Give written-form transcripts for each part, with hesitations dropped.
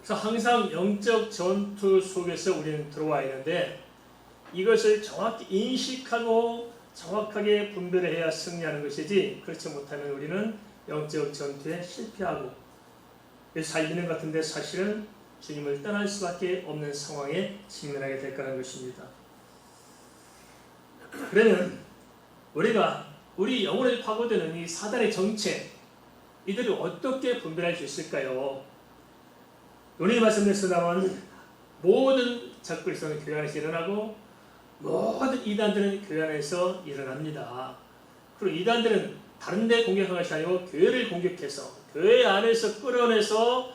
그래서 항상 영적 전투 속에서 우리는 들어와 있는데 이것을 정확히 인식하고 정확하게 분별을 해야 승리하는 것이지, 그렇지 못하면 우리는 영적 전투에 실패하고 잘 믿는 것 같은데 사실은 주님을 떠날 수밖에 없는 상황에 직면하게 될 거라는 것입니다. 그러면 우리가 우리 영혼을 파고드는 이 사단의 정체, 이들을 어떻게 분별할 수 있을까요? 오늘 말씀에서 나온 모든 적그리스도는 교회 안에서 일어나고 모든 이단들은 교회 안에서 일어납니다. 그리고 이단들은 다른 데 공격하는 것이 아니고 교회를 공격해서 교회 안에서 끌어내서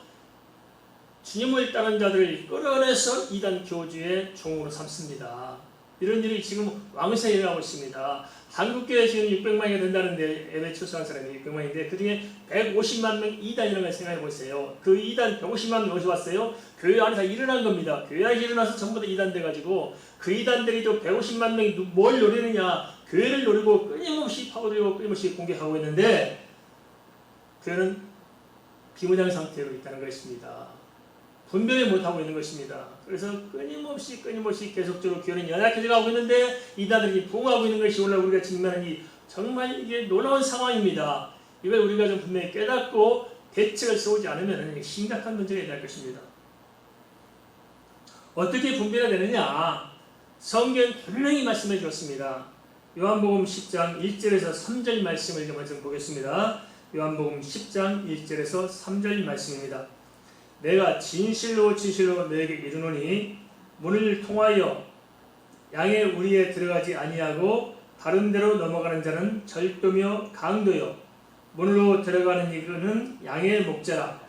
주님을 따르는 자들을 끌어내서 이단 교주의 종으로 삼습니다. 이런 일이 지금 왕성히 일어나고 있습니다. 한국교회 지금 600만이 된다는데 예배 출석한 사람이 600만인데 그 중에 150만 명 이단이라는 걸 생각해 보세요. 그 이단 150만 명 어디서 왔어요? 교회 안에서 일어난 겁니다. 교회 안에서 일어나서 전부 다 이단 돼가지고 그 이단들이 또 150만 명이 뭘 노리느냐? 교회를 노리고 끊임없이 파고들고 끊임없이 공격하고 있는데 교회는 비무장 상태로 있다는 것입니다. 분별을 못하고 있는 것입니다. 그래서 끊임없이 계속적으로 교회는 연약해져 가고 있는데 이단들이 부흥하고 있는 것이 오늘 우리가 직면하는 이 정말 이게 놀라운 상황입니다. 이걸 우리가 좀 분명히 깨닫고 대책을 세우지 않으면 심각한 문제가 될 것입니다. 어떻게 분별해야 되느냐? 성경 분명히 말씀해 주었습니다. 요한복음 10장 1절에서 3절 말씀을 좀 보겠습니다. 요한복음 10장 1절에서 3절 말씀입니다. 내가 진실로 너에게 이르노니 문을 통하여 양의 우리에 들어가지 아니하고 다른 데로 넘어가는 자는 절도며 강도요 문으로 들어가는 이는 양의 목자라.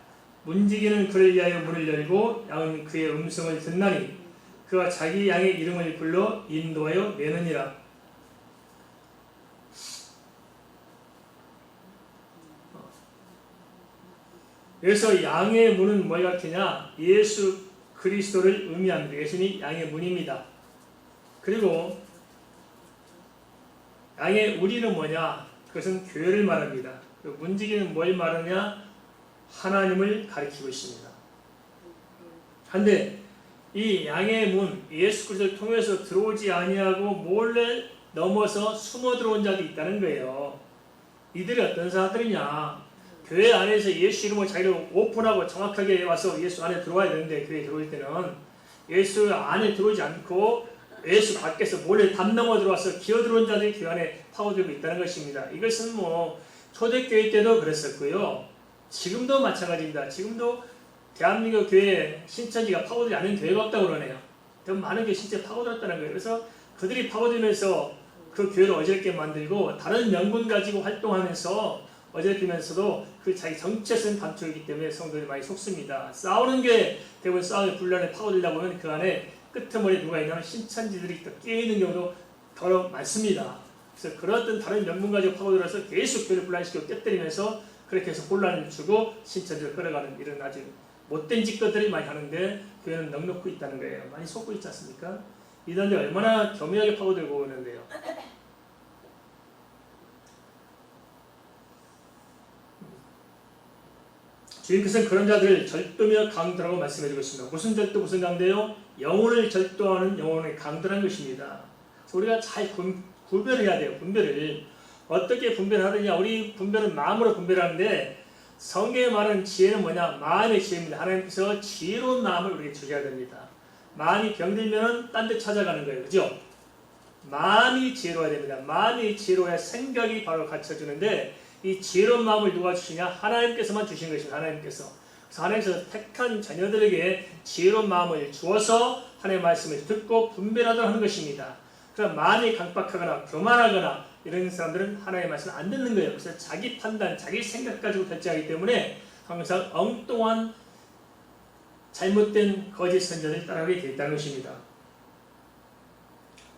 문지기는 그를 위하여 문을 열고 양은 그의 음성을 듣나니 그가 자기 양의 이름을 불러 인도하여 내느니라. 그래서 양의 문은 뭘 가리키냐? 예수 그리스도를 의미합니다. 예수님이 양의 문입니다. 그리고 양의 우리는 뭐냐? 그것은 교회를 말합니다. 문지기는 뭘 말하냐? 하나님을 가리키고 있습니다. 그런데 이 양의 문, 예수 그리스도를 통해서 들어오지 아니하고 몰래 넘어서 숨어 들어온 자도 있다는 거예요. 이들이 어떤 사람들이냐? 교회 안에서 예수 이름으로 자기를 오픈하고 정확하게 와서 예수 안에 들어와야 되는데 교회에 들어올 때는 예수 안에 들어오지 않고 예수 밖에서 몰래 담 넘어 들어와서 기어 들어온 자들이 교회 안에 파고들고 있다는 것입니다. 이것은 초대교회 때도 그랬었고요. 지금도 마찬가지입니다. 지금도 대한민국 교회에 신천지가 파고들지 않은 교회가 없다고 그러네요. 더 많은 교회 실제 파고들었다는 거예요. 그래서 그들이 파고들면서 그 교회를 어지럽게 만들고 다른 명분 가지고 활동하면서 어지럽히면서도 그 자기 정체성을 감추기 때문에 성도들이 많이 속습니다. 싸우는 게 대부분 싸움의 분란에 파고들다 보면 그 안에 끄트머리에 누가 있냐면 신천지들이 끼어있는 경우도 더 많습니다. 그래서 그런 다른 명분 가지고 파고들어서 계속 교회를 분란시키고 깨뜨리면서 그렇게 해서 혼란을 주고 신천지를 끌어가는 이런 아주 못된 짓들이 많이 하는데 교회는 넉넉히 있다는 거예요. 많이 속고 있지 않습니까? 이단들이 얼마나 교묘하게 파고들고 오는데요. 주님께서는 그런 자들을 절도며 강도라고 말씀해 주고 있습니다. 무슨 절도, 무슨 강도요? 영혼을 절도하는 영혼의 강도라는 것입니다. 그래서 우리가 잘 구별을 해야 돼요. 분별을. 어떻게 분별하느냐? 우리 분별은 마음으로 분별하는데 성경에 말하는 지혜는 뭐냐? 마음의 지혜입니다. 하나님께서 지혜로운 마음을 우리에게 주셔야 됩니다. 마음이 병들면 딴 데 찾아가는 거예요. 그죠? 마음이 지혜로워야 됩니다. 마음이 지혜로워야 생각이 바로 갖춰주는데 이 지혜로운 마음을 누가 주시냐? 하나님께서만 주신 것입니다. 하나님께서. 그래서 하나님께서 택한 자녀들에게 지혜로운 마음을 주어서 하나님의 말씀을 듣고 분별하도록 하는 것입니다. 그럼 마음이 강박하거나 교만하거나 이런 사람들은 하나님의 말씀을 안 듣는 거예요. 그래서 자기 판단, 자기 생각 가지고 결정하기 때문에 항상 엉뚱한 잘못된 거짓 선전을 따라가게 되어 있다는 것입니다.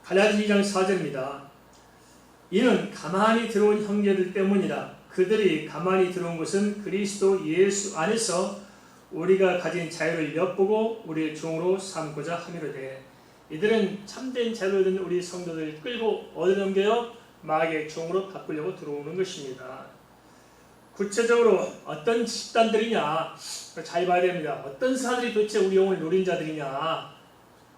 갈라디아 2장 4절입니다. 이는 가만히 들어온 형제들 때문이라. 그들이 가만히 들어온 것은 그리스도 예수 안에서 우리가 가진 자유를 엿보고 우리의 종으로 삼고자 함이로되. 이들은 참된 자유를 얻은 우리 성도들을 끌고 어디 넘겨요? 마귀의 종으로 바꾸려고 들어오는 것입니다. 구체적으로 어떤 집단들이냐 잘 봐야 됩니다. 어떤 사람들이 도대체 우리 영혼을 노린 자들이냐.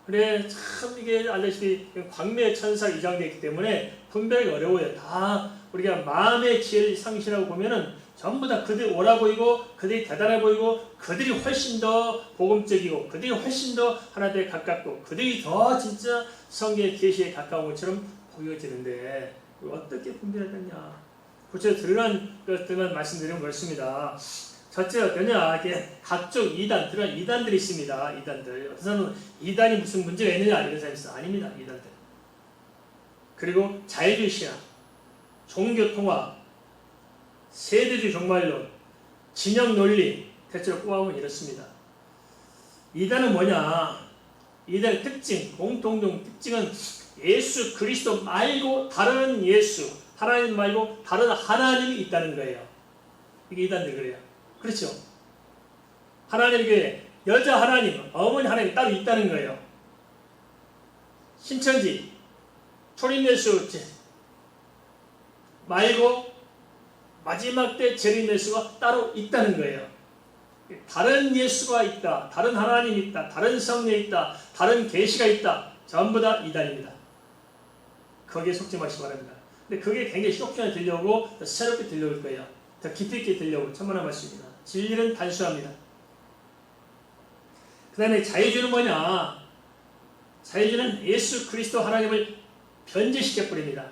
그래 참 이게 알다시피 광명의 천사 이장되어 있기 때문에 분별이 어려워요. 다 우리가 마음의 지혜를 상실하고 보면은 전부 다 그들이 옳아 보이고 그들이 대단해 보이고 그들이 훨씬 더 복음적이고 그들이 훨씬 더 하나님에 가깝고 그들이 더 진짜 성경의 계시에 가까운 것처럼 보여지는데 어떻게 분별하겠냐. 구체적으로 드러난 것들만 말씀드리면 그렇습니다. 첫째 어떠냐, 이게 각종 이단, 드러난 이단들이 있습니다. 이단들. 어떤 사람은 이단이 무슨 문제가 있느냐 이런 사람이 있어요. 아닙니다. 이단들. 그리고 자유주의 신앙, 종교통합, 세대주의 종말론, 진영 논리, 대체로 꼬아보면 이렇습니다. 이단은 뭐냐? 이단의 특징, 공통적 특징은 예수 그리스도 말고 다른 예수, 하나님 말고 다른 하나님이 있다는 거예요. 이게 이단들 그래요. 그렇죠? 하나님에게 여자 하나님, 어머니 하나님이 따로 있다는 거예요. 신천지, 초림예수 말고 마지막 때 재림예수가 따로 있다는 거예요. 다른 예수가 있다, 다른 하나님이 있다, 다른 성령이 있다, 다른 계시가 있다. 전부 다 이단입니다. 거기에 속지 마시기 바랍니다. 근데 그게 굉장히 쇼킹하게 들려오고 더 새롭게 들려올 거예요. 더 깊이 있게 들려오고 천만한 말씀입니다. 진리는 단순합니다. 그 다음에 자유주의는 뭐냐? 자유주의는 예수 그리스도 하나님을 변제시켜버립니다.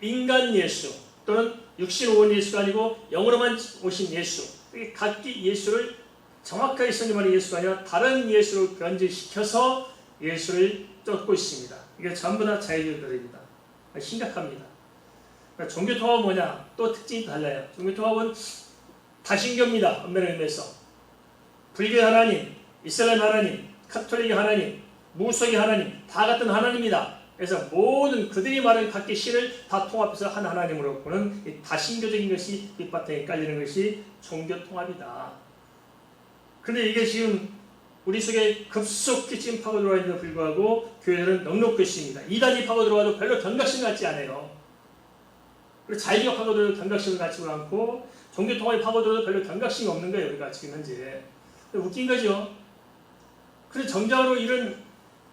인간 예수 또는 육신 온 예수가 아니고 영으로만 오신 예수, 각기 예수를 정확하게 성경말의 예수가 아니라 다른 예수로 변제시켜서 예수를 쫓고 있습니다. 이게 전부 다 자유주의들입니다. 심각합니다. 그러니까 종교통합은 뭐냐? 또 특징이 달라요. 종교통합은 다신교입니다. 엄밀한 의미에서. 불교의 하나님, 이슬람 하나님, 카톨릭의 하나님, 무속의 하나님 다 같은 하나님입니다. 그래서 모든 그들이 말하는 각기 신을 다 통합해서 한 하나님으로 보는 이 다신교적인 것이 밑바탕에 깔리는 것이 종교통합이다. 그런데 이게 지금 우리 속에 급속히 지금 파고들어와 있는데도 불구하고 교회들은 넉넉히 있습니다. 이단이 파고들어와도 별로 경각심 갖지 않아요. 그리고 자유가 파고들어도 경각심을 갖지도 않고 종교통합이 파고들어도 별로 경각심이 없는 거예요. 우리가 지금 현재. 웃긴 거죠. 그래서 정작으로 이런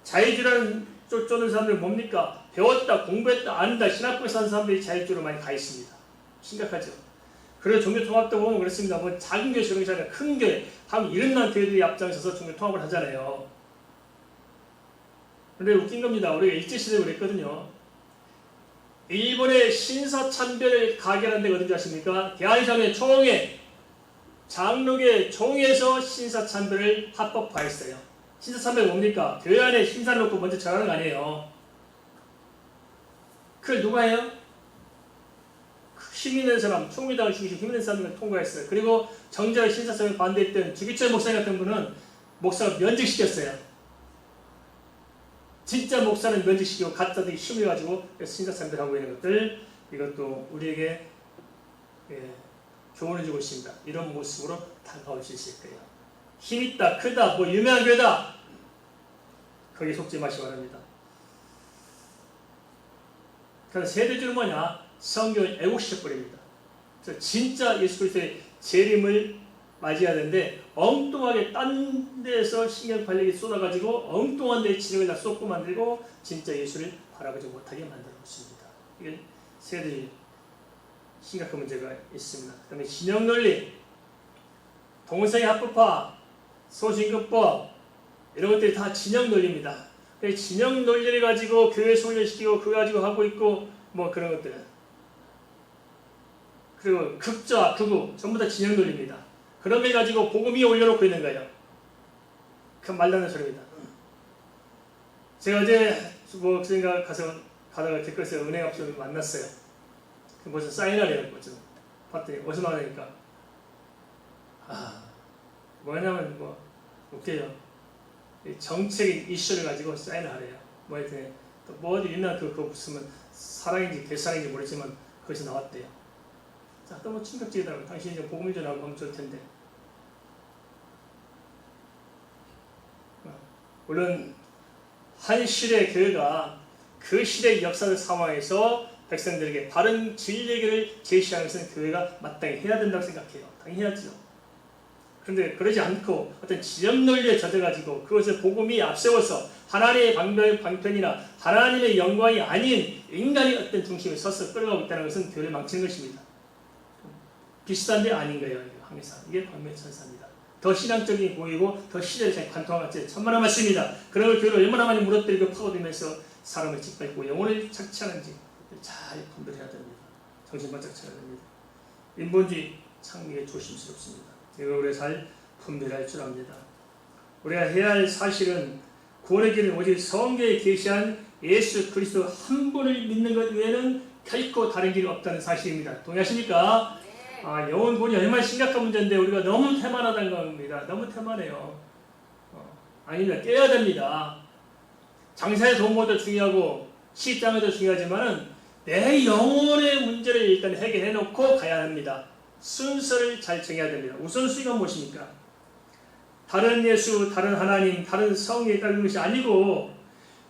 자유주의라는 쫓는 사람들은 뭡니까? 배웠다, 공부했다, 안다, 신학교에서 한 사람들이 자유주의로 많이 가 있습니다. 심각하죠. 그래서 종교통합도 보면 그렇습니다. 뭐 작은 교회, 저런 교회, 큰 교회, 하면 일어난 교회들이 앞장서서 종교통합을 하잖아요. 그런데 웃긴 겁니다. 우리가 일제시대에 그랬거든요. 일본의 신사참배를 가게하는 데가 어딘지 아십니까? 대한민국의 총회, 장로계 총회에서 신사참배를 합법화했어요. 신사참배가 뭡니까? 교회 안에 신사를 놓고 먼저 절하는 거 아니에요. 그걸 누가 해요? 힘 있는 사람, 총리당을 죽이신 힘 있는 사람을 통과했어요. 그리고 정자의 신사참배에 반대했던 주기철 목사 같은 분은 목사가 면직시켰어요. 진짜 목사는 면직시키고 가짜들이 힘을 가지고 신사참배를 하고 있는 것들, 이것도 우리에게 교훈을 주고 있습니다. 이런 모습으로 다가올 수 있을 거예요. 힘있다, 크다, 뭐 유명한 교회다. 거기에 속지 마시기 바랍니다. 그래서 세대주는 뭐냐? 성경을 애국시켜버립니다. 그래서 진짜 예수 그리스도의 재림을 맞이해야 되는데 엉뚱하게 딴 데에서 신경 발력이 쏟아가지고 엉뚱한 데에 진영을 다 쏟고 만들고 진짜 예수를 바라보지 못하게 만들어 놓습니다. 이게 세대주의 심각한 문제가 있습니다. 그 다음에 진영논리, 동성애 합법화, 소신급법 이런 것들이 다 진영논리입니다. 진영논리를 가지고 교회 훈련시키고 그거 가지고 하고 있고 뭐 그런 것들, 그리고 극좌, 극우 전부 다 진영논리입니다. 그런 걸 가지고 복음 위에 올려놓고 있는 거예요. 그 말도 안 되는 소리입니다. 제가 어제 뭐 생각 가다가 댓글에서 은행 앞에서 만났어요. 무슨 사인하래요. 봤더니 어디서 나오니까 뭐냐면 뭐 웃겨요. 정책인 이슈를 가지고 사인을 하래요. 뭐 하여튼 뭐 어디 있나 그거 무슨 사랑인지 개사랑인지 모르지만 거기서 나왔대요. 자, 또 뭐 충격적이더라고요. 당신이 이제 복음을 전하고 하면 좋을 텐데. 물론 한 시대의 교회가 그 시대의 역사적 상황에서 백성들에게 바른 진리를 제시하는 것은 교회가 마땅히 해야 된다고 생각해요. 당연히 해야죠. 그런데 그러지 않고 어떤 지점 논리에 젖어가지고 그것을 복음이 앞세워서 하나님의 방편이나 하나님의 영광이 아닌 인간의 어떤 중심에 서서 끌어가고 있다는 것은 교회를 망치는 것입니다. 비슷한데 아닌 거예요. 항상 이게 광명의 천사입니다. 더 신앙적인 보이고 더 시대를 잘 관통한 것이 천만한 말씀입니다. 그런 걸 교회를 얼마나 많이 무너뜨리고 파고들면서 사람을 짓밟고 영혼을 착취하는지 잘 분별해야 됩니다. 정신 바짝 차려야 됩니다. 인본주의 창리에 조심스럽습니다. 이걸 우리가 잘 분별할 줄 압니다. 우리가 해야 할 사실은 구원의 길은 오직 성경에 계시한 예수 그리스도 한 분을 믿는 것 외에는 결코 다른 길이 없다는 사실입니다. 동의하십니까? 영혼 구원이 얼마나 심각한 문제인데 우리가 너무 태만하다는 겁니다. 너무 태만해요. 아닙니다. 깨야 됩니다. 장사의 도모도 중요하고 시장에도 중요하지만은 내 영혼의 문제를 일단 해결해 놓고 가야 합니다. 순서를 잘 정해야 됩니다. 우선순위가 무엇입니까? 다른 예수, 다른 하나님, 다른 성에 따르는 것이 아니고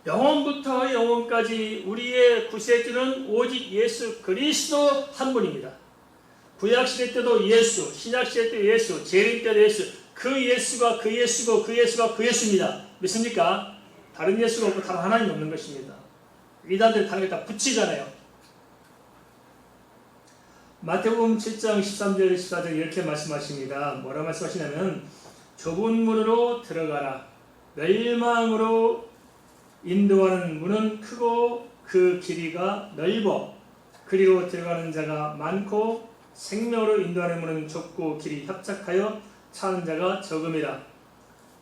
영혼부터 영혼까지 우리의 구세주는 오직 예수 그리스도 한 분입니다. 구약시대 때도 예수, 신약시대 때도 예수, 재림 때도 예수, 그 예수가 그 예수고 그 예수가 그 예수입니다. 믿습니까? 다른 예수가 없고 다른 하나님이 없는 것입니다. 이단들 다른 게 다 붙이잖아요. 마태복음 7장 13절 14절 이렇게 말씀하십니다. 뭐라 말씀하시냐면 좁은 문으로 들어가라. 멸망으로 인도하는 문은 크고 그 길이가 넓어 그리로 들어가는 자가 많고 생명으로 인도하는 문은 좁고 길이 협착하여 차는 자가 적음이라.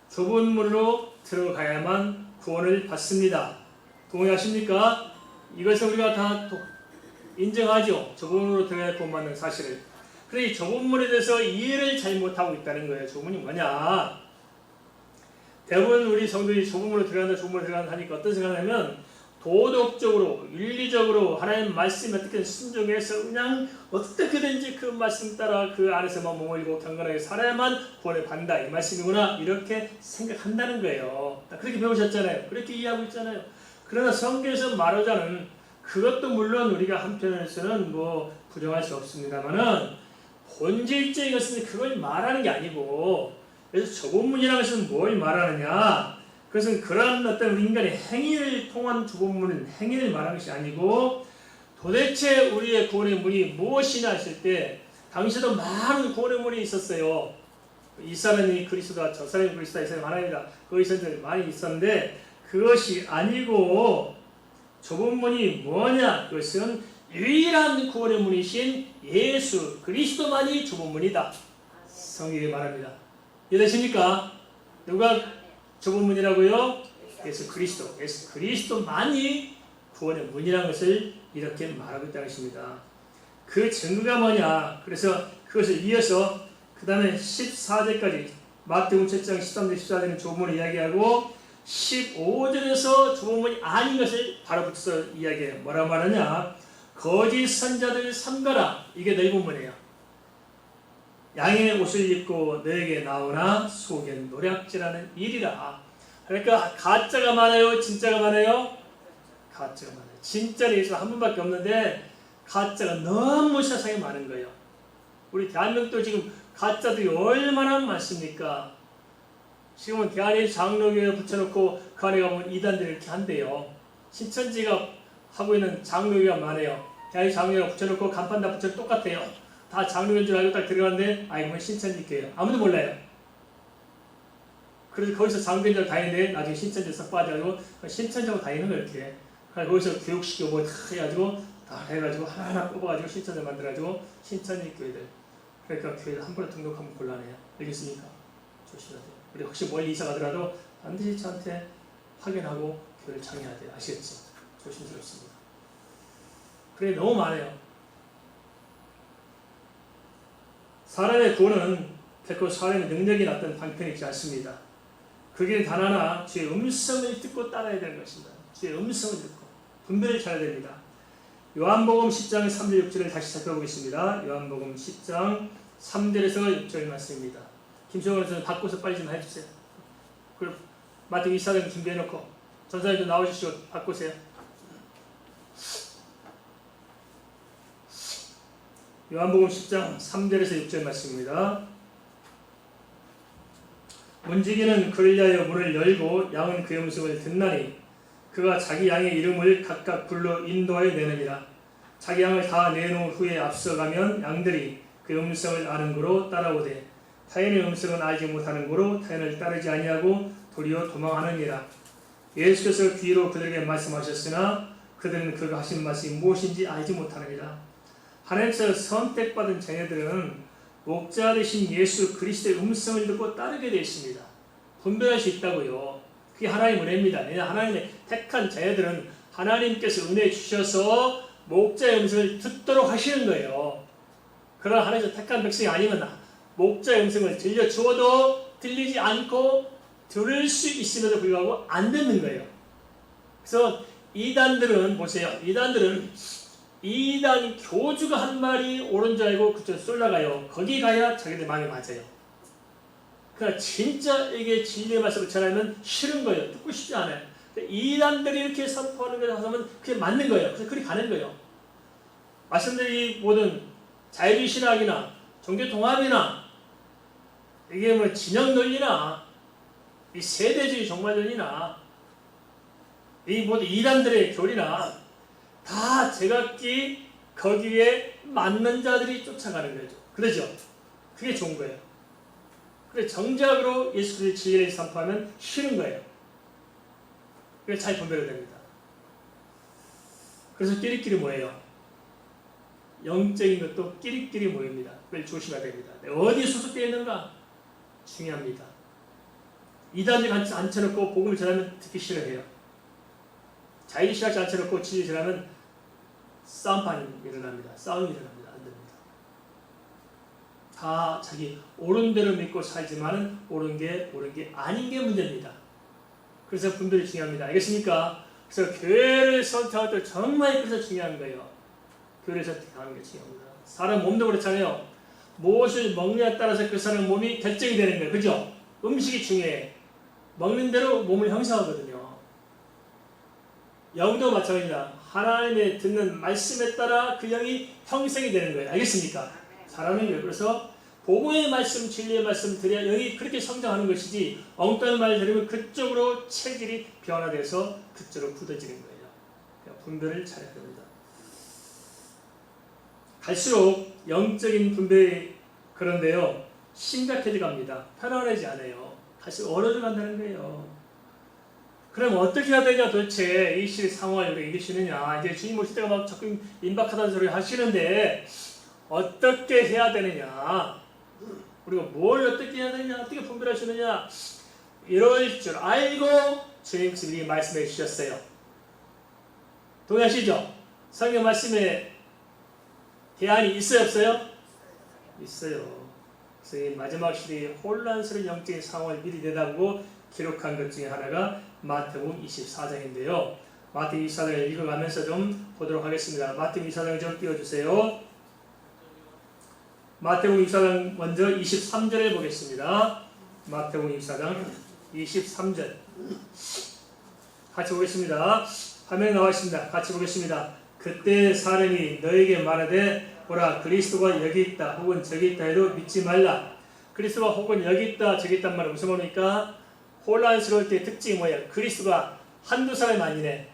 좁은 문으로 들어가야만 구원을 받습니다. 동의하십니까? 이것을 우리가 다 인정하죠. 좁은 문으로 들어가야 구원받는 사실을. 그런데 이 좁은 문에 대해서 이해를 잘못하고 있다는 거예요. 좁은 문이 뭐냐? 대부분 우리 성도들이 좁은 문으로 들어간다, 좁은 문으로 들어간다 하니까 어떤 생각하냐면 도덕적으로, 윤리적으로 하나님 말씀에 어떻게 순종해서 그냥 어떻게든지 그 말씀 따라 그 안에서만 머물고 경건하게 살아야만 구원을 받는다. 이 말씀이구나. 이렇게 생각한다는 거예요. 그렇게 배우셨잖아요. 그렇게 이해하고 있잖아요. 그러나 성경에서 말하자는 그것도 물론 우리가 한편에서는 뭐 부정할 수 없습니다만은 본질적인 것은 그걸 말하는 게 아니고 그래서 좁은 문이라는 것은 뭘 말하느냐? 그것은 그런 어떤 인간의 행위를 통한 좁은 문은 행위를 말하는 것이 아니고 도대체 우리의 구원의 문이 무엇이냐 했을 때 당시에도 많은 구원의 문이 있었어요. 이 사람이 그리스도다, 저 사람이 그리스도다, 이 사람이 하나님이다. 거기서 많이 있었는데 그것이 아니고 좁은 문이 뭐냐? 그것은 유일한 구원의 문이신 예수 그리스도만이 좁은 문이다. 성경이 말합니다. 이해되십니까? 누가 좁은 문이라고요? 예수 그리스도. 예수 그리스도만이 구원의 문이라는 것을 이렇게 말하고 있다는 것입니다. 그 증거가 뭐냐? 그래서 그것을 이어서 그 다음에 14절까지 마태복음 7장 13절 14절은 좁은 문을 이야기하고 15절에서 좁은 문이 아닌 것을 바로 붙여서 이야기해요. 뭐라고 말하냐? 거짓 선자들 삼가라. 이게 넓은 문이에요. 양의 옷을 입고 너에게 나오나 속엔 노략질하는 일이라. 그러니까 가짜가 많아요? 진짜가 많아요? 가짜가 많아요. 진짜는 예수 한 분밖에 없는데 가짜가 너무 세상에 많은 거예요. 우리 대한민국도 지금 가짜들이 얼마나 많습니까? 지금은 대한민국 장로교회 붙여놓고 그 안에 가면 이단들이 이렇게 한대요. 신천지가 하고 있는 장로교회가 많아요. 대한민국 장로교회가 붙여놓고 간판 다 붙여서 똑같아요. 다 장로교인 줄 알고 딱 들어갔는데 이건 신천지 교회예요. 아무도 몰라요. 그래서 거기서 장로교인 줄 다니는데 나중에 신천지에 싹 빠져가지고 신천지하고 다니는 거예요. 이렇게. 거기서 교육시키고 뭐 다 해가지고 다 해가지고 하나하나 뽑아가지고 신천지 만들어가지고 신천지 교회들. 그러니까 교회를 한 번에 등록하면 곤란해요. 알겠습니까? 조심해야 돼요. 우리 혹시 멀리 이사 가더라도 반드시 저한테 확인하고 교회를 창의해야 돼요. 아시겠죠? 조심스럽습니다. 그래 너무 많아요. 사람의 구원은 결코 사람의 능력이 났던 방편이 있지 않습니다. 그게 단 하나 주의 음성을 듣고 따라야 되는 것입니다. 주의 음성을 듣고 분별을 잘해야 됩니다. 요한복음 10장 3절 6절을 다시 살펴보겠습니다. 요한복음 10장 3절에서 6절 말씀입니다. 김성원 선생님 바꿔서 빨리 좀 해주세요. 그리고 마태복음 24장 준비해놓고 전사님도 나오시고 바꾸세요. 요한복음 10장 3절에서 6절 말씀입니다. 문지기는 그를 위하여 문을 열고 양은 그의 음성을 듣나니 그가 자기 양의 이름을 각각 불러 인도하여 내느니라. 자기 양을 다 내놓은 후에 앞서가면 양들이 그 음성을 아는 고로 따라오되 타인의 음성은 알지 못하는 고로 타인을 따르지 아니하고 도리어 도망하느니라. 예수께서 뒤로 그들에게 말씀하셨으나 그들은 그가 하신 말씀이 무엇인지 알지 못하느니라. 하나님께서 선택받은 자녀들은 목자 되신 예수 그리스도의 음성을 듣고 따르게 되어 있습니다. 분별할 수 있다고요. 그게 하나님의 은혜입니다. 하나님의 택한 자녀들은 하나님께서 은혜 주셔서 목자의 음성을 듣도록 하시는 거예요. 그러나 하나님께서 택한 백성이 아니면 목자의 음성을 들려주어도 들리지 않고 들을 수 있음에도 불구하고 안 듣는 거예요. 그래서 이단들은 보세요. 이단들은 이단 교주가 한 말이 옳은 줄 알고 그쪽으로 쏠라가요. 거기 가야 자기들 마음에 맞아요. 그러나 진짜 이게 진리의 말씀을 전하면 싫은 거예요. 듣고 싶지 않아요. 이단들이 이렇게 선포하는 것을 하면 그게 맞는 거예요. 그래서 그리 가는 거예요. 말씀드린 모든 자유주의 신학이나 종교 통합이나 이게 뭐 진영 논리나 이 세대주의 종말론이나 이 모든 이단들의 교리나 다 제각기 거기에 맞는 자들이 쫓아가는 거죠. 그러죠? 그게 좋은 거예요. 그래서 정작으로 예수 그리스도의 진리를 선포하면 싫은 거예요. 그래서 잘 분별해야 됩니다. 그래서 끼리끼리 모여요. 영적인 것도 끼리끼리 모입니다. 그걸 조심해야 됩니다. 어디에 소속되어 있는가? 중요합니다. 이단들 앉혀놓고 복음을 전하면 듣기 싫어해요. 자유주의 신학자 앉혀놓고 진리 전하면 싸움판이 일어납니다. 싸움이 일어납니다. 안 됩니다. 다 자기 옳은 대로 믿고 살지만은 옳은 게 아닌 게 문제입니다. 그래서 분별이 중요합니다. 알겠습니까? 그래서 교회를 선택할 때 정말 그래서 중요한 거예요. 교회를 선택하는 게 중요합니다. 사람 몸도 그렇잖아요. 무엇을 먹느냐에 따라서 그 사람 몸이 결정이 되는 거예요. 그죠? 음식이 중요해. 먹는 대로 몸을 형성하거든요. 영도 마찬가지입니다. 하나님의 듣는 말씀에 따라 그 영이 형성이 되는 거예요. 알겠습니까? 잘하는 거예요. 그래서 복음의 말씀, 진리의 말씀 들어야 영이 그렇게 성장하는 것이지 엉뚱한 말을 들으면 그쪽으로 체질이 변화돼서 그쪽으로 굳어지는 거예요. 그러니까 분별을 잘해야 됩니다. 갈수록 영적인 분별이 그런데요. 심각해져 갑니다. 편안하지 않아요. 갈수록 어려져 간다는 거예요. 그럼 어떻게 해야 되냐 도대체 이 시대 상황을 우리가 이기시느냐. 이제 주님 오실 때가 막 자꾸 임박하다는 소리 하시는데 어떻게 해야 되느냐. 우리가 뭘 어떻게 해야 되느냐. 어떻게 분별하시느냐. 이럴 줄 알고 주님께서 미리 말씀해 주셨어요. 동의하시죠? 성경 말씀에 대안이 있어요 없어요? 있어요. 그래서 이 마지막 시대의 혼란스러운 영적인 상황을 미리 내다보고 기록한 것 중에 하나가 마태복음 24장인데요. 마태복음 24장을 읽어가면서 좀 보도록 하겠습니다. 마태복음 24장을 좀 띄워주세요. 마태복음 24장 먼저 23절에 보겠습니다. 마태복음 24장 23절 같이 보겠습니다. 화면에 나와 있습니다. 같이 보겠습니다. 그때 사람이 너에게 말하되 보라 그리스도가 여기 있다 혹은 저기 있다 해도 믿지 말라. 그리스도가 혹은 여기 있다 저기 있단 말은 무슨 말입니까? 혼란스러울 때 특징이 뭐예요? 그리스도가 한두 사람이 아니네.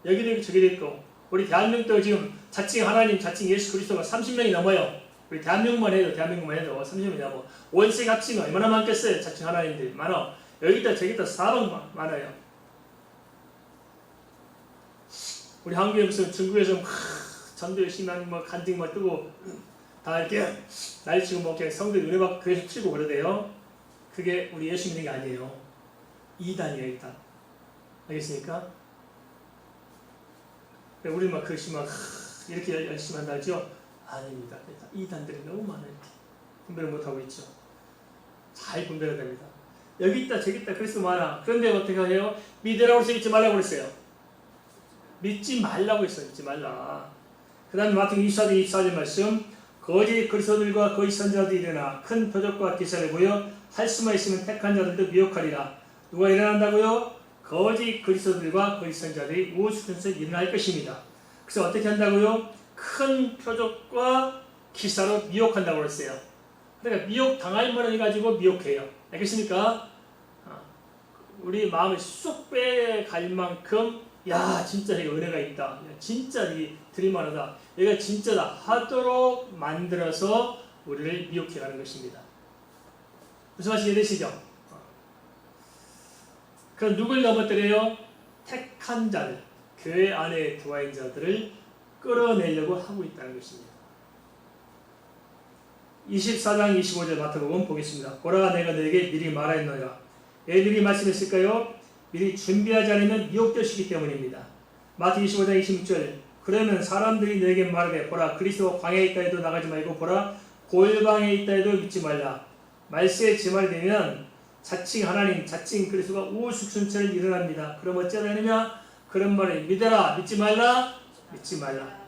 여기도 있고 저기도 있고. 우리 대한민국도 지금 자칭 하나님 자칭 예수 그리스도가 30명이 넘어요. 우리 대한민국만 해도 30명이 넘어. 원색 합치면 얼마나 많겠어요? 자칭 하나님들이 많아. 여기 있다 저기 있다 사방 많아요. 우리 한국에 무슨 중국에서 전도 열심히 하는 간증 뜨고 다 이렇게 날치고 그냥 성도 은혜 받고 교회에서 치고 그러대요. 그게 우리 예수 믿는 게 아니에요. 이단이에요, 이단. 알겠습니까? 우리 그것이 이렇게 열심히 한다죠? 아닙니다. 이단들이 너무 많아요. 분별을 못하고 있죠. 잘 분별해야 됩니다. 여기 있다, 저기 있다, 그래서 많아. 그런데 어떻게 해요? 믿으라고 해서 믿지 말라고 그랬어요. 믿지 말라고 했어요. 믿지 말라. 그 다음에 마태복음 24절 말씀 거짓 그리스도들과 거짓 선지자들이 일어나 큰 표적과 기사를 보여 할 수만 있으면 택한 자들도 미혹하리라. 누가 일어난다고요? 거짓 그리스도들과 거짓 선지자들이 우후죽순해서 일어날 것입니다. 그래서 어떻게 한다고요? 큰 표적과 기사로 미혹한다고 그랬어요. 그러니까 미혹 당할 만한 해가지고 미혹해요. 알겠습니까? 우리 마음을 쏙 빼갈 만큼 야 진짜 이거 은혜가 있다. 야, 진짜 이 드릴만하다. 얘가 진짜다 하도록 만들어서 우리를 미혹해가는 것입니다. 무슨 말인지 이해되시죠? 그럼 누굴 넘어뜨려요? 택한 자들, 교회 안에 들어와 있는 자들을 끌어내려고 하고 있다는 것입니다. 24장 25절 마태복음 보겠습니다. 보라 내가 너에게 미리 말하였노라. 왜 미리 말씀했을까요? 미리 준비하지 않으면 미혹되시기 때문입니다. 마태 25장 26절 그러면 사람들이 너에게 말하되 보라 그리스도 광야에 있다 해도 나가지 말고 보라 골방에 있다 해도 믿지 말라. 말세에 제 말이 되면 자칭 하나님 자칭 그리스도가 우후죽순처럼 일어납니다. 그럼 어찌하라 하느냐? 그런 말을 믿어라 믿지 말라 믿지 말라.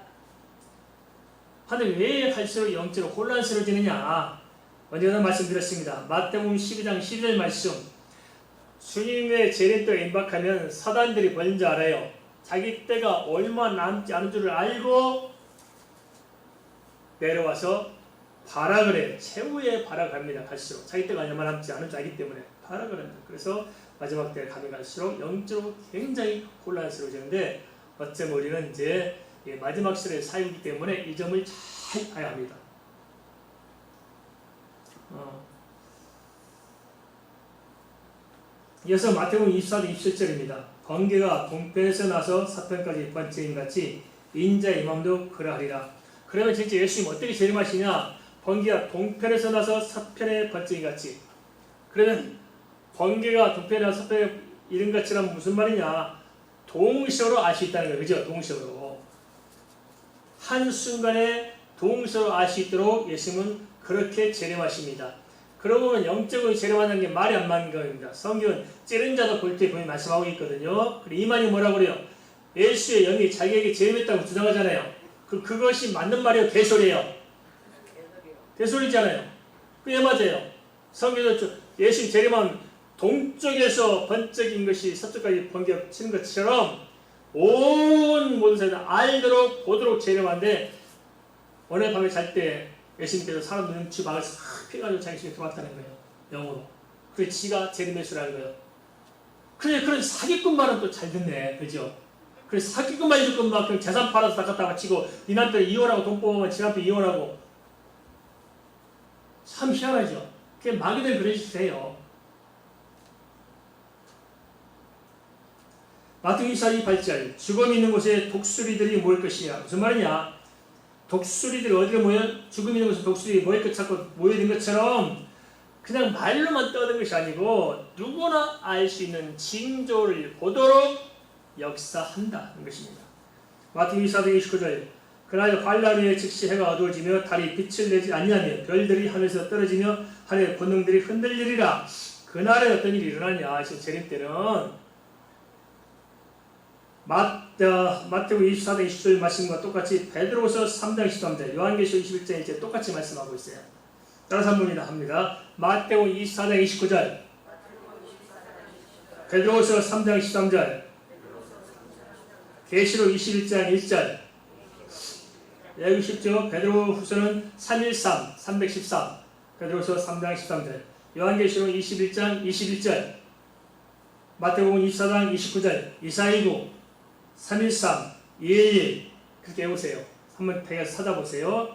하늘 왜 갈수록 영적으로 혼란스러워지느냐? 언제나 말씀드렸습니다. 마태복음 12장 12절 말씀 주님의 재림때가 임박하면 사단들이 뭔지 알아요. 자기 때가 얼마 남지 않은 줄을 알고 내려와서 발악을 해요. 최후의 발악을 합니다. 갈수록 자기 때가 얼마 남지 않은 줄 알기 때문에 발악을 합니다. 그래서 마지막 때에 가면 갈수록 영적으로 굉장히 혼란스러워지는데 어쩌면 우리는 이제 마지막 시대의 사유이기 때문에 이 점을 잘 봐야 합니다. 이어서 마태복음 24장 27절입니다. 번개가 동편에서 나서 서편까지 번째인 같이 인자의 임함도 그러하리라. 그러면 진짜 예수님 어떻게 재림하시냐? 번개가 동편에서 나서 서편의 번째인 같이. 그러면 번개가 동편에 나서 서편의 이른 같이라면 무슨 말이냐? 동시로 알 수 있다는 거예요. 그죠? 동시로. 한순간에 동시로 알 수 있도록 예수님은 그렇게 재림하십니다. 그러고 보면 영적으로 재림하는 게 말이 안 맞는 겁니다. 성경은 찌른 자도 볼 때 분명히 말씀하고 있거든요. 그리고 이만이 뭐라고 그래요? 예수의 영이 자기에게 재림했다고 주장하잖아요. 그것이 맞는 말이에요? 개소리예요? 개소리잖아요. 그게 맞아요. 성경에서 예수님 재림하면 동쪽에서 번쩍인 것이 서쪽까지 번개 치는 것처럼 온 모든 사람들 알도록 보도록 재림하는데 오늘 밤에 잘 때 예수님께서 사람 눈치 막아서 피가지고 자기 집에 들어왔다는 거예요. 영으로. 그래 지가 재림했으라는 거예요. 그래 그런 사기꾼 말은 또 잘 듣네. 그죠? 그래 사기꾼 말 듣고 막 재산 팔아서 다 갖다 바치고 네 남편 이혼하고 돈 뽑으면 지 남편 이혼하고 참 희한하죠. 그게 마귀들 그러시세요. 마태복음 24장 8절 죽음이 있는 곳에 독수리들이 모일 것이냐. 무슨 말이냐? 독수리들이 어디로 모여? 죽음이 있는 곳에 독수리들이 모일 것 자꾸 모여든 것처럼 그냥 말로만 떠든 것이 아니고 누구나 알 수 있는 징조를 보도록 역사한다는 것입니다. 마태복음 24장 29절 그날 환란에 즉시 해가 어두워지며 달이 빛을 내지 않냐며 별들이 하늘에서 떨어지며 하늘의 권능들이 흔들리리라. 그날에 어떤 일이 일어나냐. 지금 재림 때는 마태복음 24장 20절 말씀과 똑같이 베드로후서 3장 13절 요한계시록 21장 이제 똑같이 말씀하고 있어요. 따라서 한번 합니다. 마태복음 24장 29절 베드로후서 3장 13절 계시록 21장 1절 여기 쉽죠? 베드로후서는 313 313 베드로후서 3장 13절 요한계시록 21장 21절 마태복음 24장 29절 이사야고 313, 211 그렇게 해보세요. 한번 대해서 찾아보세요.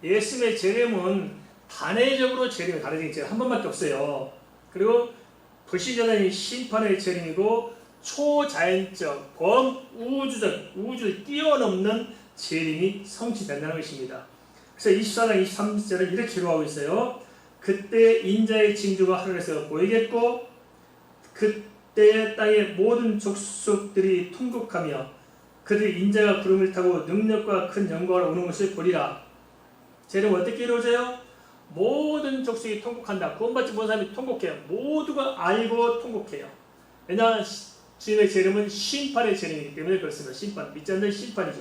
예수님의 재림은 단회적으로 재림이 다른 게 한 번밖에 없어요. 그리고 불신자들의 심판의 재림이고 초자연적, 범우주적, 우주를 뛰어넘는 재림이 성취된다는 것입니다. 그래서 24장 23절은 이렇게 기록하고 있어요. 그때 인자의 징조가 하늘에서 보이겠고 그때 땅의 모든 족속들이 통곡하며 그들이 인자가 구름을 타고 능력과 큰 영광으로 오는 것을 보리라. 재림 어떻게 이루어져요? 모든 족속이 통곡한다. 구원받지 못한 사람이 통곡해요. 모두가 알고 통곡해요. 왜냐하면 주님의 재림은 심판의 재림이기 때문에 그렇습니다. 심판, 믿지 않는 심판이죠.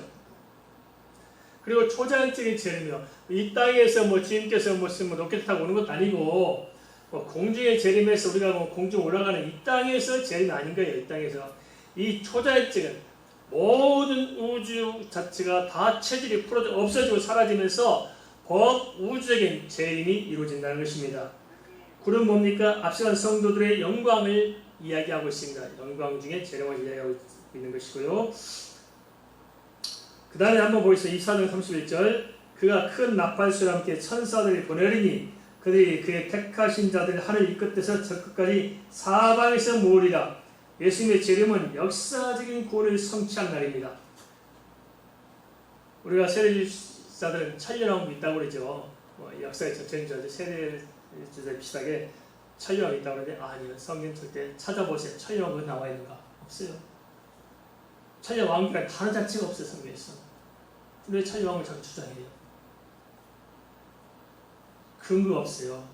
그리고 초자연적인 재림이요. 이 땅에서 주님께서 로켓 타고 오는 것도 아니고 공중의 재림에서 우리가 공중 올라가는 이 땅에서 재림이 아닌 거예요. 이 땅에서 이 초자연적인 모든 우주 자체가 다 체질이 없어지고 사라지면서 범우주적인 재림이 이루어진다는 것입니다. 구름 뭡니까? 앞서간 성도들의 영광을 이야기하고 있습니다. 영광 중에 재림을 이야기하고 있는 것이고요. 그 다음에 한번 보겠습니다. 24장 31절. 그가 큰 나팔소리와 함께 천사들이 보내리니 그들이 그의 택하신 자들 하늘 이 끝에서 저 끝까지 사방에서 모으리라. 예수님의 재림은 역사적인 구원을 성취한 날입니다. 우리가 세례주자들은 천년왕국 있다고 그러죠. 역사의 전쟁자들 세례주자 비슷하게 천년왕국 있다고 그러는데 아니요. 성경 절대 찾아보세요. 천년왕국 나와 있는가? 없어요. 천년왕국이란 단어 자체가 없어요. 성경에서. 왜 천년왕국을 자꾸 주장해요? 근거 없어요.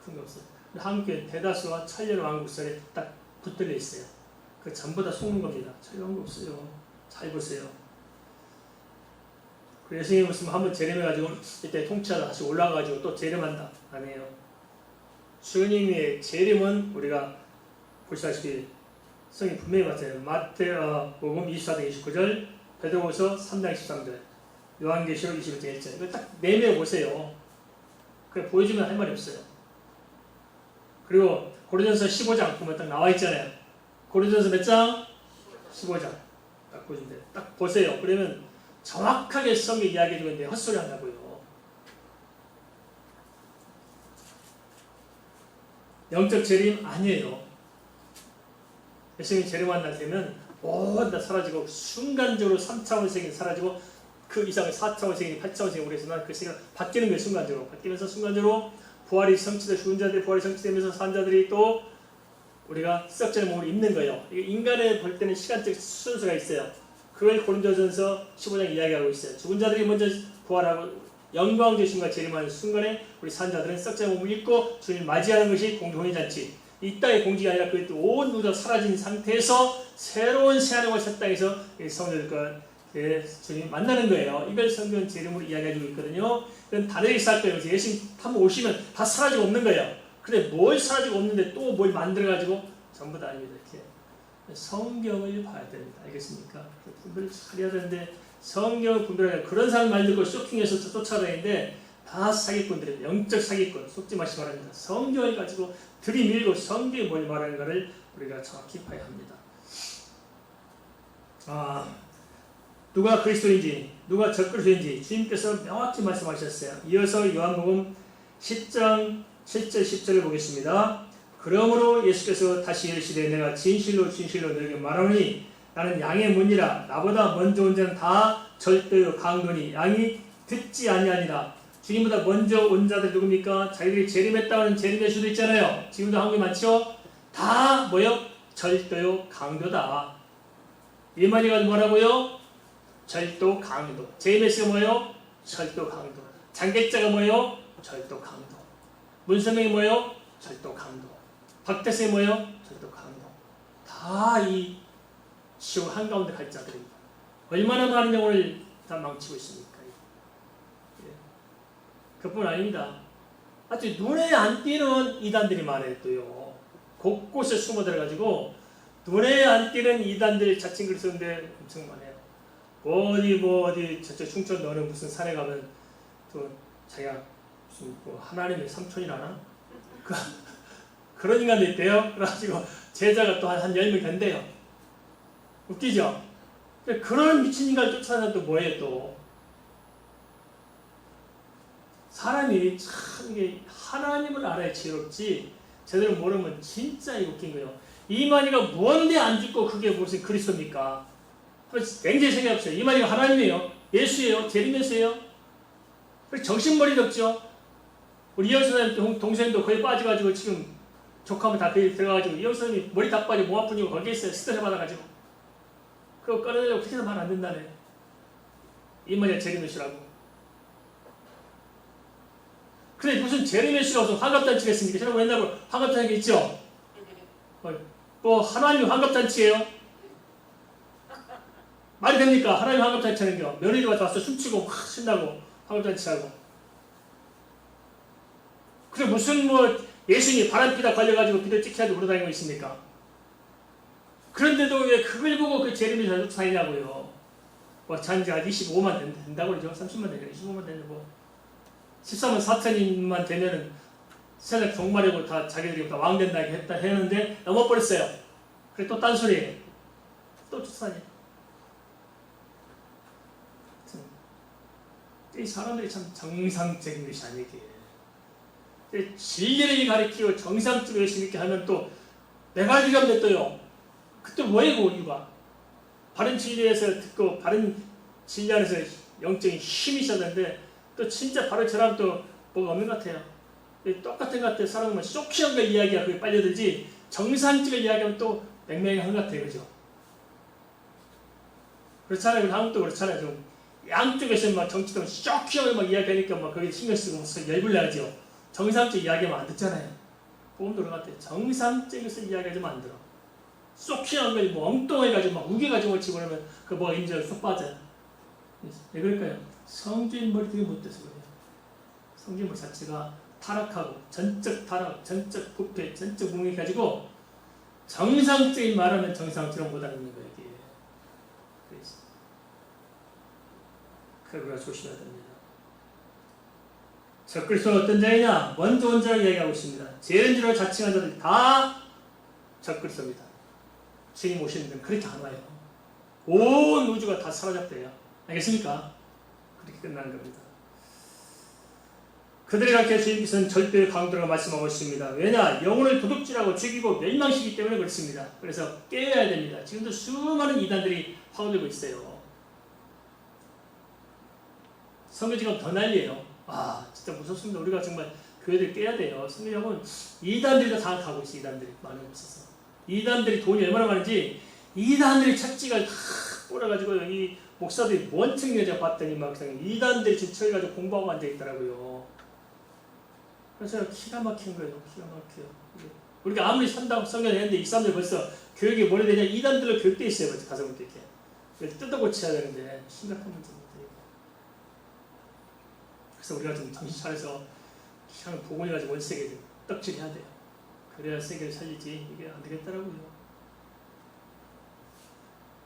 근거 없어요. 한국에 대다수가 천년왕국설에 딱 붙들려 있어요. 그 전부 다 속는 겁니다. 천년왕국 없어요. 잘 보세요. 그래서 예수님 말씀 한번 재림해가지고 이때 통치하다 다시 올라가가지고 또 재림한다. 아니에요. 주님의 재림은 우리가 보시다시피 성이 분명히 맞잖아요. 마태복음 24장 29절, 베드로후서 3장 13절, 요한계시록 21장 1절. 이거 딱 내밀어 보세요. 그래 보여주면 할 말이 없어요. 그리고 고린도전서 15장 보면 딱 나와 있잖아요. 고린도전서 몇 장? 15장. 딱 보시면 돼요. 딱 보세요. 그러면 정확하게 성경 이야기해주고 있는데 헛소리 한다고요. 영적 재림 아니에요. 예수님이 재림한 날 되면 모두 다 사라지고 순간적으로 3차원 세계는 사라지고 그 이상의 4차원 세계니 8차원 세계 우리에서는 그 세계가 바뀌는 거예요. 순간적으로. 바뀌면서 순간적으로 부활이 성취돼 죽은 자들이 부활이 성취되면서 산 자들이 또 우리가 썩지는 몸을 입는 거예요. 이게 인간의 볼 때는 시간적 순서가 있어요. 그걸 고린도전서 15장 이야기하고 있어요. 죽은 자들이 먼저 부활하고 영광 되심과 재림하는 순간에 우리 산 자들은 썩지는 몸을 입고 주님을 맞이하는 것이 공동의 잔치. 이 땅의 공지가 아니라 그 온 우주가 사라진 상태에서 새로운 새하늘과 새 땅에서 성도들과 주님 만나는 거예요. 이걸 성경 재림으로 이야기해주고 있거든요. 이건 다르게 사건이에요. 예수님 한번 오시면 다 사라지고 없는 거예요. 근데 뭘 사라지고 없는데 또 뭘 만들어가지고 전부 다 아닙니다. 이렇게 성경을 봐야 됩니다. 알겠습니까? 분별을 잘 해야 되는데 성경을 분별하는 그런 사람 말 듣고 쇼킹해서 쫓아다니는데 다 사기꾼들이에요. 영적 사기꾼. 속지 마시기 바랍니다. 성경을 가지고 들이밀고 성경이 뭘 말하는가를 우리가 정확히 봐야 합니다. 누가 그리스도인지 누가 적그리스도인지 주님께서 명확히 말씀하셨어요. 이어서 요한복음 10장 7절 10절을 보겠습니다. 그러므로 예수께서 다시 이르시되 내가 진실로 진실로 너에게 말하노니 나는 양의 문이라. 나보다 먼저 온 자는 다 절대요 강도니 양이 듣지 아니하니라. 주님보다 먼저 온 자들 누굽니까? 자기들이 재림했다는 재림의 수도 있잖아요. 지금도 한국에 많죠? 다 뭐요? 절대요 강도다. 이 말이가 뭐라고요? 절도 강도. 제임스가 뭐예요? 절도 강도. 장객자가 뭐예요? 절도 강도. 문선명이 뭐예요? 절도 강도. 박대성이 뭐예요? 절도 강도. 다 이 지옥 한가운데 갈 자들입니다. 얼마나 많은 영혼을 다 망치고 있습니까? 그뿐 아닙니다. 아주 눈에 안 띄는 이단들이 많아요. 또요. 곳곳에 숨어 들어가지고 눈에 안 띄는 이단들 자칭 그리스도인데 엄청 많아요. 어디 저쪽 충청도 어느 무슨 산에 가면 또 자기가 무슨 뭐 하나님의 삼촌이라나 그런 인간도 있대요. 그래가지고 제자가 또 한 10명 된대요. 웃기죠? 그런 미친 인간을 쫓아다니는 또 뭐예요 또? 사람이 참 이게 하나님을 알아야 지혜롭지 제대로 모르면 진짜 웃긴 거예요. 이만희가 뭔데 안 죽고 그게 무슨 그리스도입니까? 굉장히 생각 없어요. 이만희가 하나님이에요. 예수예요. 재림예수예요. 정신머리도 없죠. 우리 이영 선생님 동생도 거의 빠져가지고 지금 족하면 다 거기 들어가가지고 이영 선생님이 머리 다 빠지고 몸 아프니까 거기에 있어요. 스트레스 받아가지고. 그거 꺼내려고 그렇게 해서 말 안 된다네. 이만희가 재림예수라고. 근데 무슨 재림예수가 무슨 환갑잔치가 있습니까? 여러분 옛날에 환갑잔치가 있죠? 뭐 하나님이 환갑잔치예요? 말이 됩니까? 하나님 환갑잔치 하는 거. 며느리 와서 춤추고 막 신나고 환갑잔치하고. 그래 무슨 뭐 예수님이 바람피다 걸려가지고 비도 찍혀가지고 물어다니고 있습니까? 그런데도 왜 그걸 보고 그 재림을 쫓아다니냐고요. 뭐 잔지 아직 25만 된다고 그러죠. 30만 되죠. 25만 되는 뭐. 13만 4천인만 되면은 세상 종말이고 다 자기들이 다 왕 된다 했다 했는데 넘어버렸어요. 그래 또 딴소리예요. 또 추산이에요. 이 사람들이 참 정상적인 것이 아니기에 진리를 가리키고 정상적으로 열심히 있게 하면 또 내가 지금 또요. 그때 뭐예요 이유가? 바른 진리에서 듣고 바른 진리 안에서 영적인 힘이 있었는데 또 진짜 바로 저랑 또 뭐가 없는 것 같아요. 똑같은 것 같아요. 사람은 쇼키한 걸 이야기하고 그게 빨려들지 정상적인 이야기하면 또 맹맹한 것 같아요. 그죠? 그렇잖아요. 우리 한국도 그렇잖아요. 좀 양쪽에서 막 정치도 쇼키하게 막 이야기하니까 막 거기에 신경 쓰고 열불 나죠. 정상적 이야기하면 안 듣잖아요. 보험도 그런 것 같아요. 정상적에서 이야기하지만 안 들어. 쇼키한 걸 뭐 엉뚱해가지고 막 우겨가지고 치고 그러면 그 뭐가 인정을 쏙 빠져요. 왜 그럴까요? 성주인물이 되게 못돼서 그래요. 성주인물 자체가 타락하고 전적 타락, 전적 부패, 전적 붕괴가지고 정상적인 말하면 정상처럼 못하는 거예요. 이게. 그래서 그걸 조심해야 됩니다. 적그리스도는 어떤 자이냐? 먼저 온 자를 이야기하고 있습니다. 재련지로 자칭한 자들이 다 적그리스도입니다. 주님 오시는 데는 그렇게 안 와요. 온 우주가 다 사로잡혀요. 알겠습니까? 그렇게 끝나는 겁니다. 그들이 가르쳐 주님께서는 절대 강도라고 말씀하고 있습니다. 왜냐? 영혼을 도둑질하고 죽이고 멸망시키기 때문에 그렇습니다. 그래서 깨어야 됩니다. 지금도 수많은 이단들이 파고들고 있어요. 선교지가 더 난리예요. 아, 진짜 무섭습니다. 우리가 정말 교회들 깨야 돼요. 선교지는 이단들이 다 가고 있어요. 이단들이 많은 곳에서. 이단들이 돈이 얼마나 많은지 이단들이 착지가 다 뿌려가지고 이 목사들이 원청이 제가 봤더니 막 이단들이 지쳐가지고 공부하고 앉아있더라고요. 그래서 기가 막힌 거예요. 기가 막혀요. 우리가 아무리 산다고 성경했는데 이 사람들 벌써 교육이 뭐래 되냐 이단들로 교육돼 있어요. 가서 이렇게 뜯어 고쳐야 되는데 심각한 문제입니다. 그래서 우리가 좀 정신 차려서 그냥 복음을 가지고 온 세계를 떡칠해야 돼요. 그래야 세계를 살리지 이게 안 되겠더라고요.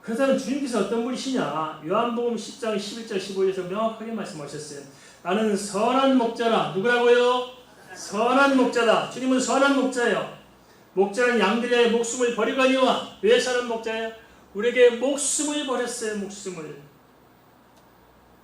그렇다면 주님께서 어떤 분이시냐? 요한복음 10장 11절 15절에서 명확하게 말씀하셨어요. 나는 선한 목자라. 누구라고요? 선한 목자다. 주님은 선한 목자예요. 목자는 양들의 목숨을 버리거니와 왜 선한 목자예요? 우리에게 목숨을 버렸어요. 목숨을.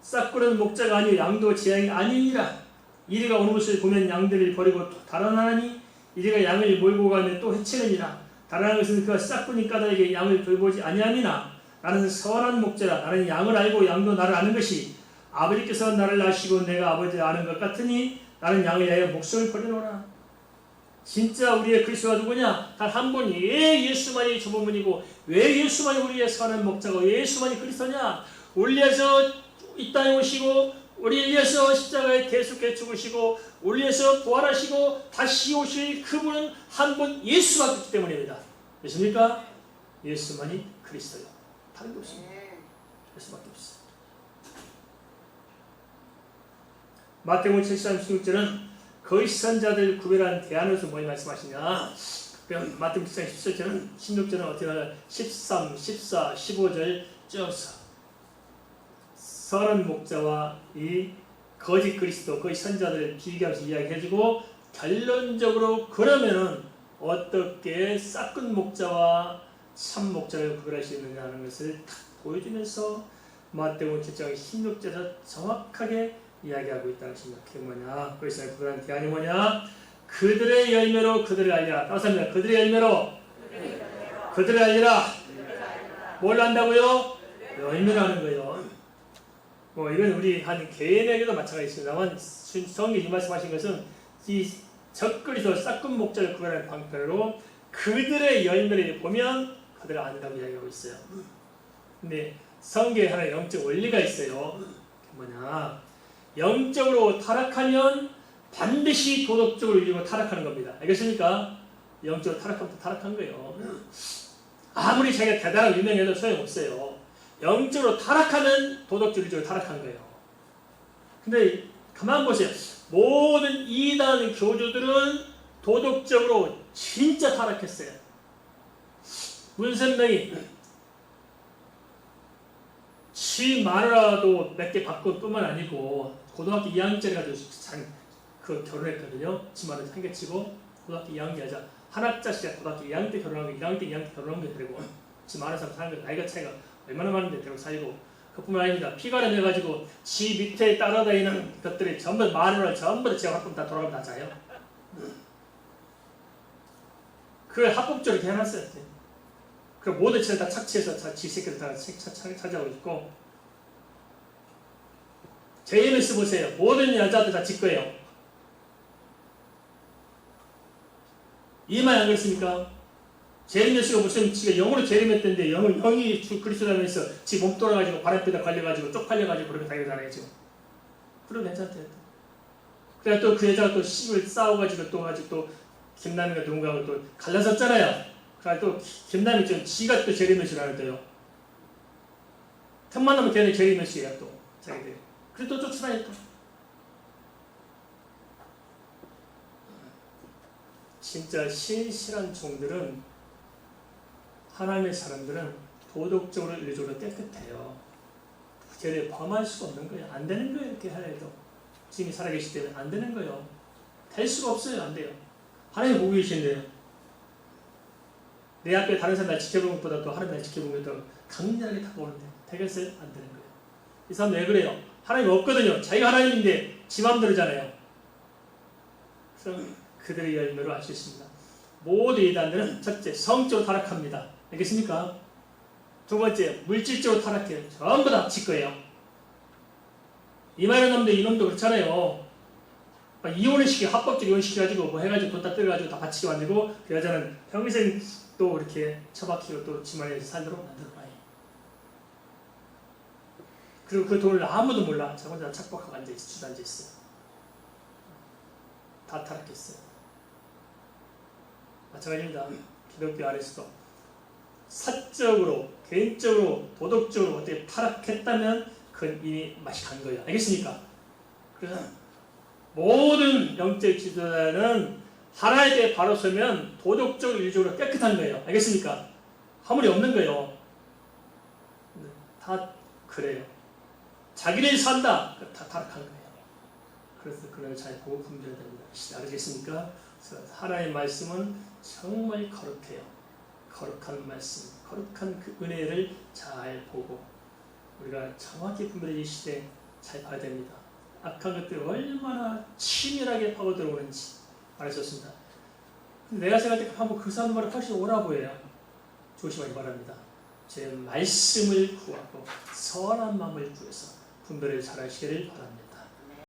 싹구는 목자가 아니요 양도 제양이 아니니라. 이리가 오는 것을 보면 양들을 버리고 달아나니 이리가 양을 몰고 가면 또 해치느니라. 달아나는 것은 그가 싹구니 까닭에 양을 돌보지 아니함이나 나는 선한 목자라. 나는 양을 알고 양도 나를 아는 것이 아버지께서 나를 아시고 내가 아버지를 아는 것 같으니 나는 양을 위하여 목숨을 버리노라. 진짜 우리의 그리스도가 누구냐? 단 한 분이 왜 예수만이 저분이고 왜 예수만이 우리의 선한 목자고 왜 예수만이 그리스도냐? 우리 위해서 이 땅에 오시고 우리 위해서 십자가에 대속해 죽으시고 우리 위해서 부활하시고 다시 오실 그분은 한 분 예수밖에 없기 때문입니다. 믿습니까? 예수만이 그리스도요. 다른 게 없습니다. 예수밖에 없어요. 마태복음 7장 16절은 거짓 자들 구별한 대안으로서 뭘 말씀하시냐? 그럼 마태복음 7장 17절은 16절은 어떻게 하냐? 13, 14, 15절 쪄서 선한 목자와 이 거짓 그리스도, 거짓 선자들을 비교하면서 이야기해주고 결론적으로 그러면은 어떻게 싹군 목자와 참 목자를 구별할 수 있느냐 하는 것을 딱 보여주면서 마태복음 7장 16절에서 정확하게 이야기하고 있다는 것입니다. 그게 뭐냐? 그리스도의 구별한 대안이 뭐냐? 그들의 열매로 그들을 알리라. 따라서 합니다. 그들의 열매로 그들을 알리라. 뭘 안다고요? 열매를 하는 거예요. 이건 우리 한 개인에게도 마찬가지입니다만 성경이 말씀하신 것은 이 적그리스도 싹군 목자를 구별하는 방편으로 그들의 열매를 보면 그들을 안다고 이야기하고 있어요. 근데 성경에 하나의 영적 원리가 있어요. 뭐냐? 영적으로 타락하면 반드시 도덕적으로 이루고 타락하는 겁니다. 알겠습니까? 영적으로 타락하면 타락한 거예요. 아무리 자기가 대단하고 유명해도 소용없어요. 영적으로 타락하면 도덕적으로 타락한 거예요. 근데 가만 보세요. 모든 이단 교주들은 도덕적으로 진짜 타락했어요. 문선명이 지 마누라도 몇 개 바꾼 뿐만 아니고 고등학교 2학년짜리 가지고 그 결혼했거든요. 집안을 상계치고 고등학교 2학년 여자 한 학자씩 고등학교 2학년 때 결혼한 거 1학년 때 2학년 때 결혼한 게 되고 지금 많은 사람 사는 거 나이가 차이가 얼마나 많은데 되고 살고 그뿐만 아닙니다. 피가를 내가지고 지 밑에 따라다니는 것들이 전부 마누라 전부 다 지가 학금 다 돌아가면 다 자요. 그걸 합법적으로 이렇게 해놨어요. 그 모든 채를 다 착취해서 지 새끼들 다 차지하고 있고 JMS 보세요. 모든 여자들 다 지 거예요. 이 말 안 그렇습니까? 제르메스가 무슨 지가 영어로 제르메스인데 영이 주 그리스도라면서 지 몸 돌아가지고 바람피다 걸려가지고 쪽팔려가지고 그렇게 다니잖아요 지금. 그럼 괜찮대요. 그래 또 그 여자가 또 씨를 싸워가지고 또 가지고 또 김남이가 누군가하고 또 갈라섰잖아요. 그래 또 김남이 좀 지가 또 제르메스를 하는데요. 틈만 나면 걔는 제르메스예요 또 자기들. 그래 또 쫓아다니까. 진짜 신실한 종들은 하나님의 사람들은 도덕적으로 윤리적으로 깨끗해요. 쟤를 범할 수가 없는 거예요. 안 되는 거예요. 이렇게 하려도 지금이 살아계실 때는 안 되는 거예요. 될 수가 없어요. 안 돼요. 하나님 보고 계신데요. 내 앞에 다른 사람 날 지켜보는 것보다 또 하나님 날 지켜보는 게 더 강렬하게 다가오는데 되겠어요? 안 되는 거예요. 이 사람 왜 그래요? 하나님 없거든요. 자기가 하나님인데 지 맘대로잖아요. 그래서 그들의 열매로 알 수 있습니다. 모든 이단들은 첫째 성적으로 타락합니다. 알겠습니까? 두 번째 물질적으로 타락해요. 전부 다 지 거예요. 이만한 놈들 이놈도 그렇잖아요. 이혼을 시켜 합법적 이혼 시켜가지고 뭐 해가지고 돈 다 뜯어가지고 다 바치게 만들고 그 여자는 평생 또 이렇게 처박히고 또 집안에서 살도록 만들어놔요. 그리고 그 돈을 아무도 몰라. 저 혼자 착복하고 앉아있어. 주저앉아있어요. 다 타락했어요. 마찬가지입니다. 기독교 안에서도 사적으로, 개인적으로, 도덕적으로 어떻게 타락했다면 그건 이미 맛이 간 거예요. 알겠습니까? 그래서 모든 영적 지도자는 하나에 대해 바로 서면 도덕적으로, 윤리적으로 깨끗한 거예요. 알겠습니까? 허물이 없는 거예요. 다 그래요. 자기를 산다. 다 타락한 거예요. 그래서 그걸 잘 보고 분별해야 됩니다. 알겠습니까? 그래서 하나님의 말씀은 정말 거룩해요. 거룩한 말씀, 거룩한 그 은혜를 잘 보고 우리가 정확히 분별해 주시되 잘 봐야 됩니다. 악한 것들이 얼마나 치밀하게 파고들어오는지 말하셨습니다. 근데 내가 생각할 때 한번 그 사람 말이 훨씬 옳아 보여요. 조심하기 바랍니다. 제 말씀을 구하고 선한 마음을 구해서 분별을 잘 하시기를 바랍니다.